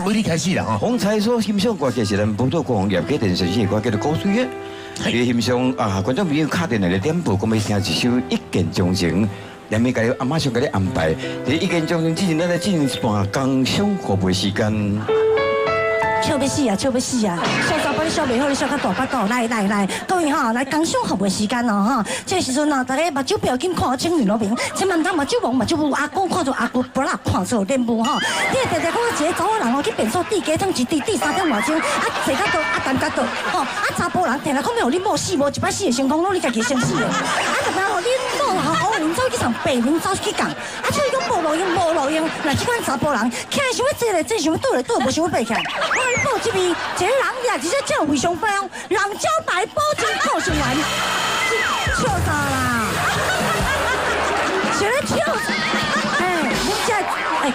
为你开始啦吼。风采所欣赏歌曲是咱本土国防业嘅电视剧歌叫做《古水》嘅。伊欣赏观众朋友敲电来嘅点播，讲要听一首《一见钟情》，连咪甲马上甲你安排。伫《一见钟情》之前，咱来进行一段工商服务时间。 笑要死啊！笑要死啊！笑查甫你笑袂好，你笑较大巴肚。来，各位吼，来工商服务时间哦吼。这个时阵哦，大家目睭不要紧看清面路面，千万唔通目睭望目睭雾，阿公看做阿姑不啦看做脸雾吼。你会常常看一个查某人哦去便所地鸡汤一滴滴3点外钟，坐到倒等到倒吼，查甫人摕来讲要互你某死无一摆死的成功，你家己先死的。特别吼你某吼黑人走去上白人走去讲，所以讲无路用。那即款查甫人，徛想要坐来坐，想要倒来倒，无想要爬起来。 报这边，一个人俩直接叫非常非常，人交白保证靠成完，笑啥啦？是咧笑？阮这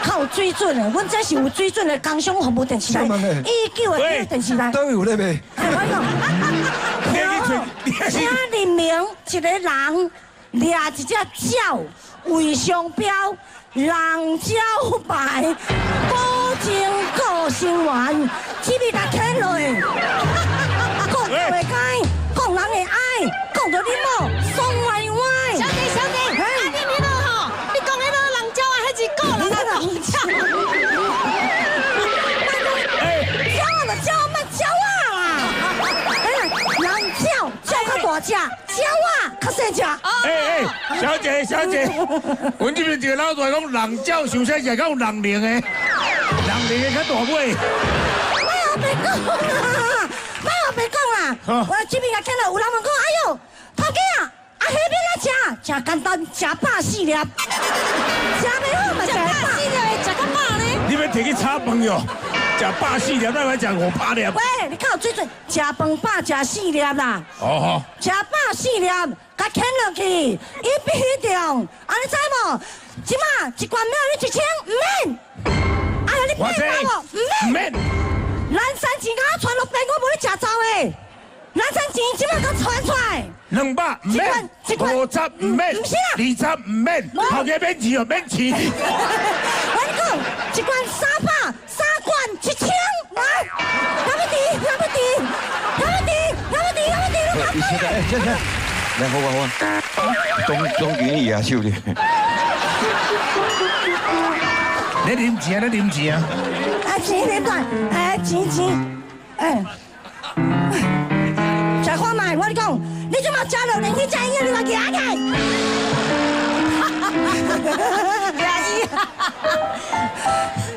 靠水准的，阮这是有水准的工商服务电视台，19的电视台。都有咧未？请任命一个人抓一只鸟为商标，人交白保证靠成完。 只要甲牵落，讲会该，讲人会爱，讲到你某爽歪歪。小姐，啊你迄个吼，你讲迄个人鸟啊，迄是狗人啊，人鸟。鸟啊就鸟，莫鸟啊啦。人鸟较大只，鸟啊较细只。小姐，阮这边一个老大讲人鸟上细只，讲人灵的，人灵的较大尾。 别讲啦，我这边也听到有人问讲，哎呦，头家啊，迄边来吃，真简单，吃饱4粒，吃袂好嘛，吃饱4粒，吃到饱呢。你要摕去炒饭哟，食饱4粒，咱来食5、8粒。喂，你靠水准，吃饭饱食4粒啦。哦。吃饱4粒，甲牵落去，一比重，啊你知无？即马一罐秒你1000，唔免。啊你骗我无？唔免。 咱3钱甲传落病，我无咧食糟诶。咱3钱即马甲传出来，200唔免，50唔免，20唔免，后日免钱哦，免钱。我跟你讲，一罐300，3罐1000，来，来好啊，总经理也收咧。你啉钱啊！ 钱你断，钱，食看卖，我跟你讲，你即马食落连去食医院，你话牙起。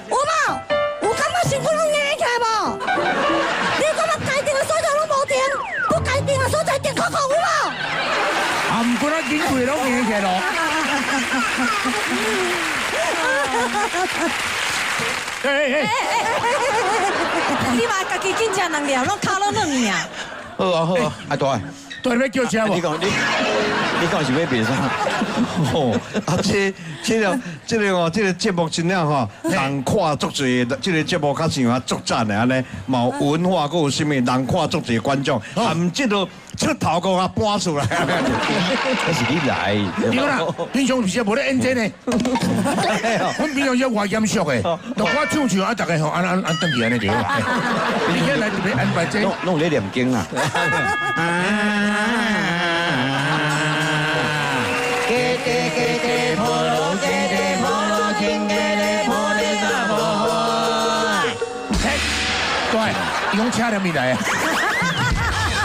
有无？有感觉身躯拢硬起来无？你感觉该定的所在拢无电，不该定的所在电扣扣有无？啊，唔过咱紧柜拢硬起来咯。你话家己紧食2粒，拢烤了2年啊？好啊，大个。 对，要叫车无？你讲是要变啥？哦，这个节目真正吼，人看足侪，这个节目较像足赞的安尼，冇文化，佮有啥物人看足侪观众，含这个出头个啊搬出来。那是你来。你讲啦，平常时无咧演这呢。阮平常时偌严肃的，就我唱啊，大家吼安登去安尼就好。你今来特别安排这，弄咧念经啊。 对，伊讲车念咪来啊？